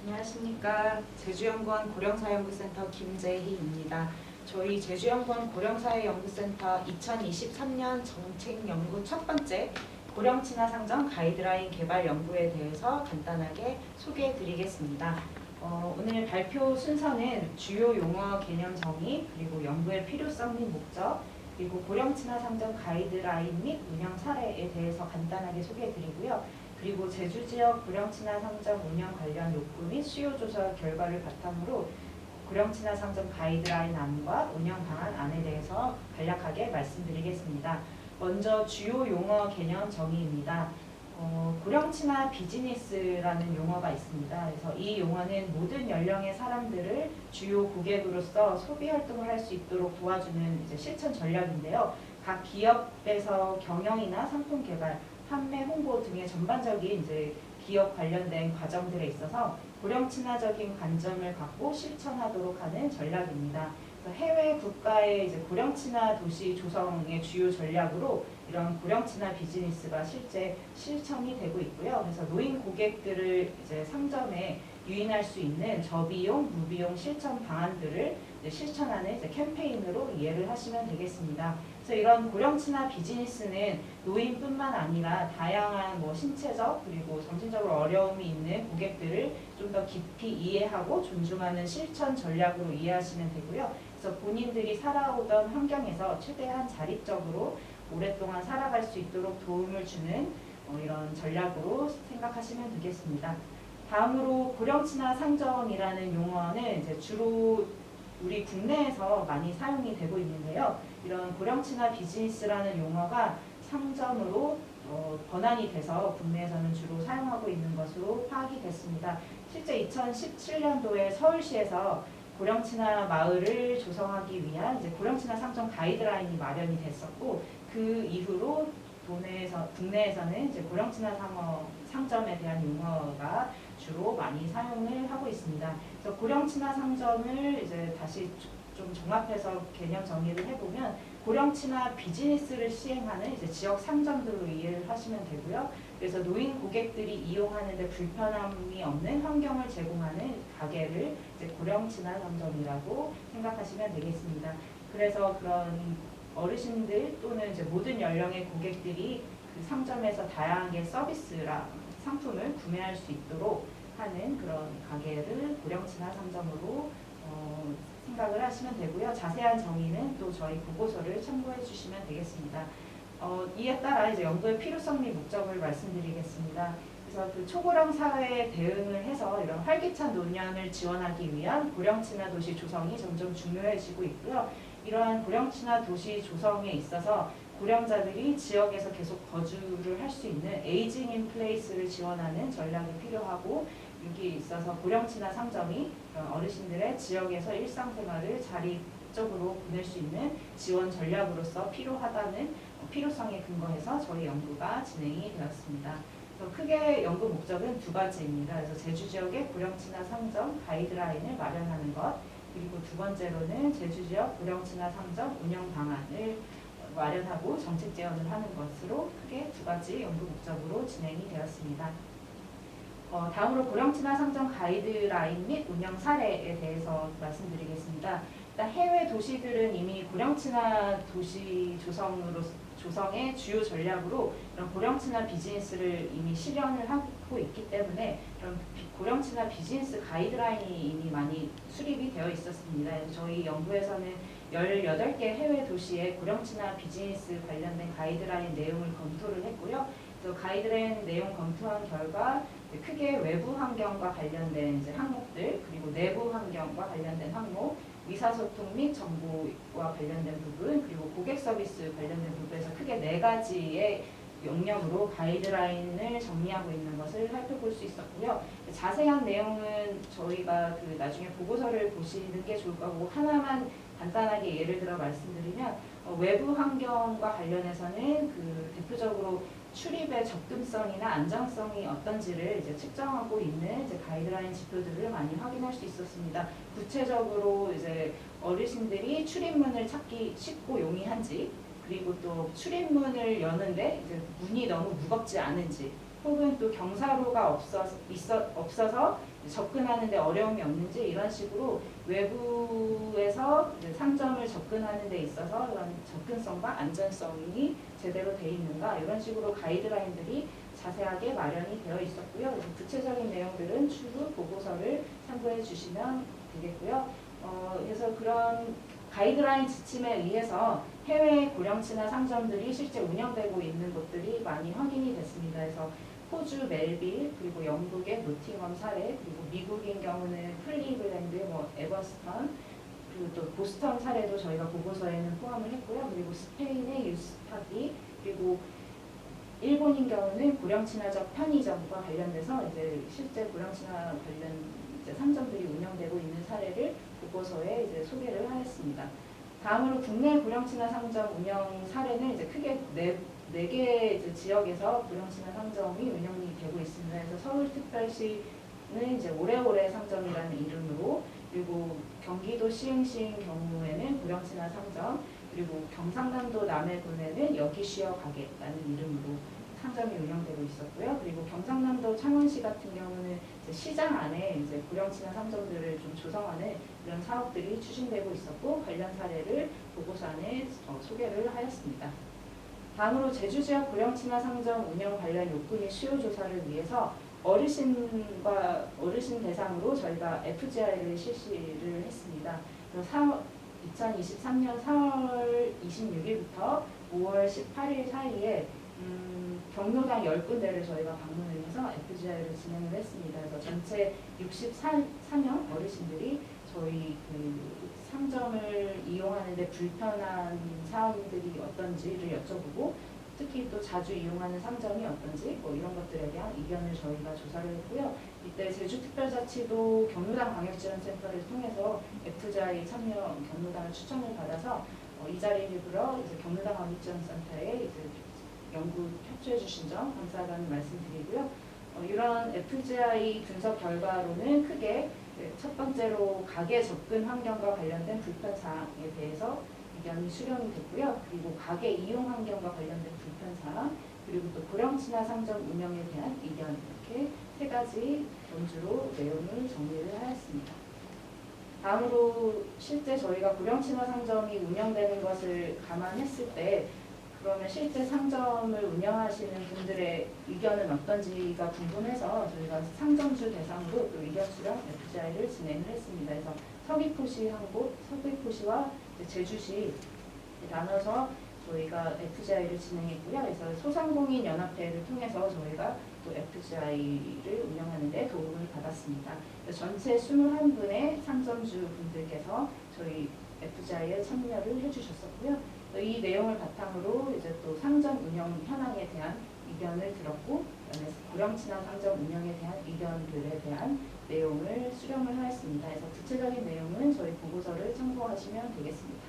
안녕하십니까. 제주연구원 고령사회연구센터 김재희입니다. 저희 제주연구원 고령사회연구센터 2023년 정책연구 첫 번째 고령친화상정 가이드라인 개발 연구에 대해서 간단하게 소개해 드리겠습니다. 오늘 발표 순서는 주요 용어 개념 정의, 그리고 연구의 필요성 및 목적, 그리고 고령친화상정 가이드라인 및 운영 사례에 대해서 간단하게 소개해 드리고요. 그리고 제주지역 고령친화상정 운영 관련 욕구 및 수요 조사 결과를 바탕으로 고령친화상정 가이드라인 안과 운영 방안 안에 대해서 간략하게 말씀드리겠습니다. 먼저 주요 용어 개념 정의입니다. 고령친화 비즈니스라는 용어가 있습니다. 그래서 이 용어는 모든 연령의 사람들을 주요 고객으로서 소비 활동을 할 수 있도록 도와주는 실천 전략인데요. 각 기업에서 경영이나 상품 개발, 판매, 홍보 등의 전반적인 기업 관련된 과정들에 있어서 고령친화적인 관점을 갖고 실천하도록 하는 전략입니다. 그래서 해외 국가의 고령친화 도시 조성의 주요 전략으로 이런 고령친화 비즈니스가 실제 실천이 되고 있고요. 그래서 노인 고객들을 상점에 유인할 수 있는 저비용, 무비용 실천 방안들을 실천하는 캠페인으로 이해를 하시면 되겠습니다. 그래서 이런 고령친화 비즈니스는 노인뿐만 아니라 다양한 신체적 그리고 정신적으로 어려움이 있는 고객들을 좀 더 깊이 이해하고 존중하는 실천 전략으로 이해하시면 되고요. 그래서 본인들이 살아오던 환경에서 최대한 자립적으로 오랫동안 살아갈 수 있도록 도움을 주는 이런 전략으로 생각하시면 되겠습니다. 다음으로 고령친화 상정이라는 용어는 주로 우리 국내에서 많이 사용이 되고 있는데요. 이런 고령친화 비즈니스라는 용어가 상점으로 번안이 돼서 국내에서는 주로 사용하고 있는 것으로 파악이 됐습니다. 실제 2017년도에 서울시에서 고령친화 마을을 조성하기 위한 고령친화 상정 가이드라인이 마련이 됐었고, 그 이후로 국내에서는 고령친화 상점에 대한 용어가 주로 많이 사용을 하고 있습니다. 그래서 고령친화 상점을 다시 좀 종합해서 개념 정의를 해보면 고령친화 비즈니스를 시행하는 지역 상점들로 이해를 하시면 되고요. 그래서 노인 고객들이 이용하는 데 불편함이 없는 환경을 제공하는 가게를 고령친화 상점이라고 생각하시면 되겠습니다. 그래서 그런 어르신들 또는 모든 연령의 고객들이 그 상점에서 다양하게 서비스랑 상품을 구매할 수 있도록 하는 그런 가게를 고령친화 상점으로 생각을 하시면 되고요. 자세한 정의는 또 저희 보고서를 참고해 주시면 되겠습니다. 이에 따라 연구의 필요성 및 목적을 말씀드리겠습니다. 그래서 그 초고령 사회에 대응을 해서 이런 활기찬 노년을 지원하기 위한 고령친화 도시 조성이 점점 중요해지고 있고요. 이러한 고령친화 도시 조성에 있어서 고령자들이 지역에서 계속 거주를 할 수 있는 에이징 인 플레이스를 지원하는 전략이 필요하고, 여기에 있어서 고령친화 상점이 어르신들의 지역에서 일상생활을 자립적으로 보낼 수 있는 지원 전략으로서 필요하다는 필요성에 근거해서 저희 연구가 진행이 되었습니다. 그래서 크게 연구 목적은 두 가지입니다. 그래서 제주 지역의 고령친화 상점 가이드라인을 마련하는 것, 그리고 두 번째로는 제주 지역 고령친화 상점 운영 방안을 마련하고 정책 제언을 하는 것으로 크게 두 가지 연구 목적으로 진행이 되었습니다. 다음으로 고령친화 상정 가이드라인 및 운영 사례에 대해서 말씀드리겠습니다. 일단 해외 도시들은 이미 고령친화 도시 조성의 주요 전략으로 이런 고령친화 비즈니스를 이미 실현을 하고 있기 때문에 이런 고령친화 비즈니스 가이드라인이 이미 많이 수립이 되어 있었습니다. 저희 연구에서는 18개 해외 도시의 고령친화 비즈니스 관련된 가이드라인 내용을 검토를 했고요. 그래서 가이드라인 내용 검토한 결과 크게 외부 환경과 관련된 항목들, 그리고 내부 환경과 관련된 항목, 의사소통 및 정보와 관련된 부분, 그리고 고객 서비스 관련된 부분에서 크게 4가지의 영역으로 가이드라인을 정리하고 있는 것을 살펴볼 수 있었고요. 자세한 내용은 저희가 나중에 보고서를 보시는 게 좋을 거고, 하나만 간단하게 예를 들어 말씀드리면 외부 환경과 관련해서는 대표적으로 출입의 접근성이나 안정성이 어떤지를 측정하고 있는 가이드라인 지표들을 많이 확인할 수 있었습니다. 구체적으로 어르신들이 출입문을 찾기 쉽고 용이한지, 그리고 또 출입문을 여는데 문이 너무 무겁지 않은지, 혹은 또 경사로가 없어서 접근하는 데 어려움이 없는지 이런 식으로 외부에서 이제 상점을 접근하는 데 있어서 이런 접근성과 안전성이 제대로 돼 있는가 이런 식으로 가이드라인들이 자세하게 마련이 되어 있었고요. 그래서 구체적인 내용들은 추후 보고서를 참고해 주시면 되겠고요. 그래서 그런 가이드라인 지침에 의해서 해외 고령지나 상점들이 실제 운영되고 있는 곳들이 많이 확인이 됐습니다. 그래서 호주 멜빌, 그리고 영국의 노팅엄 사례, 그리고 미국인 경우는 클리블랜드, 에버스턴, 그리고 또 보스턴 사례도 저희가 보고서에는 포함을 했고요. 그리고 스페인의 유스파디, 그리고 일본인 경우는 고령친화적 편의점과 관련돼서 이제 실제 고령친화 관련 이제 상점들이 운영되고 있는 사례를 보고서에 이제 소개를 하였습니다. 다음으로 국내 고령친화 상점 운영 사례는 이제 크게 네 개 지역에서 고령친화 상점이 운영이 되고 있습니다. 그래서 서울특별시는 이제 오래오래 상점이라는 이름으로, 그리고 경기도 시흥시인 경우에는 고령친화 상점, 그리고 경상남도 남해군에는 여기쉬어 가게라는 이름으로 상점이 운영되고 있었고요. 그리고 경상남도 창원시 같은 경우는 이제 시장 안에 이제 고령친화 상점들을 좀 조성하는 그런 사업들이 추진되고 있었고 관련 사례를 보고서 안에 소개를 하였습니다. 다음으로 제주 지역 고령친화 상점 운영 관련 요구 및 수요 조사를 위해서 어르신 대상으로 저희가 FGI를 실시를 했습니다. 그래서 2023년 4월 26일부터 5월 18일 사이에 경로당 10군데를 저희가 방문을 해서 FGI를 진행을 했습니다. 그래서 전체 64명 어르신들이 저희 그 상점을 이용하는데 불편한 사항들이 어떤지를 여쭤보고, 특히 또 자주 이용하는 상점이 어떤지 이런 것들에 대한 의견을 저희가 조사를 했고요. 이때 제주특별자치도 경로당 방역지원센터를 통해서 FGI 참여 경로당을 추천을 받아서 이 자리를 빌어 이제 경로당 방역지원센터에 이제 연구 협조해 주신 점 감사하다는 말씀드리고요. 이런 FGI 분석 결과로는 크게 첫 번째로 가게 접근 환경과 관련된 불편 사항에 대해서 의견이 수렴이 됐고요. 그리고 가게 이용 환경과 관련된 불편 사항, 그리고 또 고령친화 상점 운영에 대한 의견, 이렇게 세 가지 범주로 내용을 정리를 하였습니다. 다음으로 실제 저희가 고령친화 상점이 운영되는 것을 감안했을 때 그러면 실제 상점을 운영하시는 분들의 의견은 어떤지가 궁금해서 저희가 상점주 대상으로 또 의견 수렴 FGI를 진행을 했습니다. 그래서 서귀포시 한 곳, 서귀포시와 제주시 나눠서 저희가 FGI를 진행했고요. 그래서 소상공인 연합회를 통해서 저희가 또 FGI를 운영하는 데 도움을 받았습니다. 전체 21분의 상점주 분들께서 저희 FGI에 참여를 해주셨었고요. 이 내용을 바탕으로 이제 또 상점 운영 현황에 대한 의견을 들었고, 그다음에 고령친화 상점 운영에 대한 의견들에 대한 내용을 수렴을 하였습니다. 그래서 구체적인 내용은 저희 보고서를 참고하시면 되겠습니다.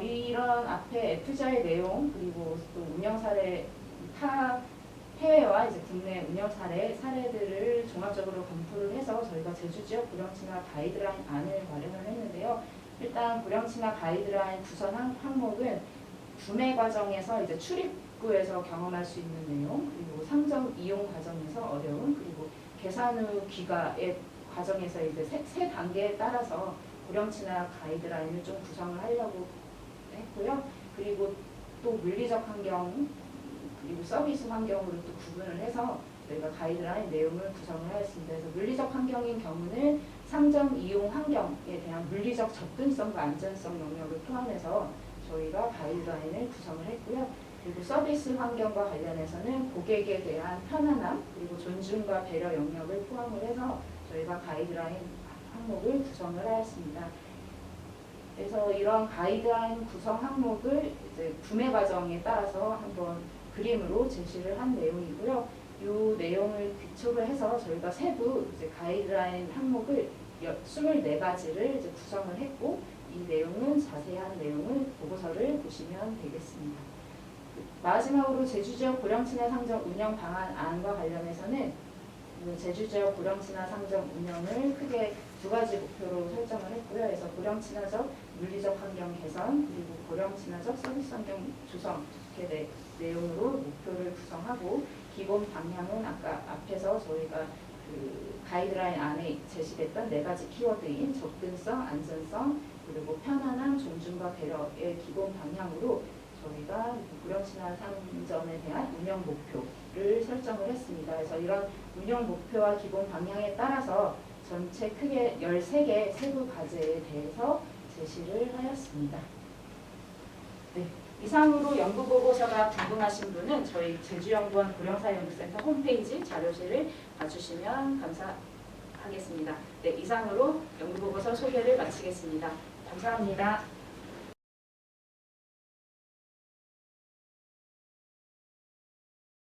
이런 앞에 FGI 내용, 그리고 또 운영 사례, 타 해외와 이제 국내 운영 사례들을 종합적으로 검토를 해서 저희가 제주 지역 고령친화 가이드라인 안을 마련을 했는데요. 일단 고령친화 가이드라인 구성 항목은 구매 과정에서 이제 출입구에서 경험할 수 있는 내용, 그리고 상점 이용 과정에서 어려움, 그리고 계산 후 귀가의 과정에서 이제 세 단계에 따라서 고령친화 가이드라인을 좀 구성을 하려고 했고요. 그리고 또 물리적 환경, 그리고 서비스 환경으로 또 구분을 해서 저희가 가이드라인 내용을 구성을 하였습니다. 그래서 물리적 환경인 경우는 상점 이용 환경에 대한 물리적 접근성과 안전성 영역을 포함해서 저희가 가이드라인을 구성을 했고요. 그리고 서비스 환경과 관련해서는 고객에 대한 편안함, 그리고 존중과 배려 영역을 포함을 해서 저희가 가이드라인 항목을 구성을 하였습니다. 그래서 이런 가이드라인 구성 항목을 이제 구매 과정에 따라서 한번 그림으로 제시를 한 내용이고요. 이 내용을 기초로 해서 저희가 세부 이제 가이드라인 항목을 24가지를 이제 구성을 했고, 이 내용은 자세한 내용을 보고서를 보시면 되겠습니다. 마지막으로 제주지역 고령친화 상점 운영 방안 안과 관련해서는 제주지역 고령친화 상점 운영을 크게 2가지 목표로 설정을 했고요. 그래서 고령친화적 물리적 환경 개선, 그리고 고령친화적 서비스 환경 조성, 이렇게 내용으로 목표를 구성하고, 기본 방향은 아까 앞에서 저희가 그 가이드라인 안에 제시됐던 4가지 키워드인 접근성, 안전성, 그리고 편안함, 존중과 배려의 기본 방향으로 저희가 고령친화 상점에 대한 운영 목표를 설정을 했습니다. 그래서 이런 운영 목표와 기본 방향에 따라서 전체 크게 13개 세부 과제에 대해서 제시를 하였습니다. 네, 이상으로 연구보고서가 궁금하신 분은 저희 제주연구원 고령사회연구센터 홈페이지 자료실을 봐주시면 감사하겠습니다. 네, 이상으로 연구보고서 소개를 마치겠습니다. 감사합니다.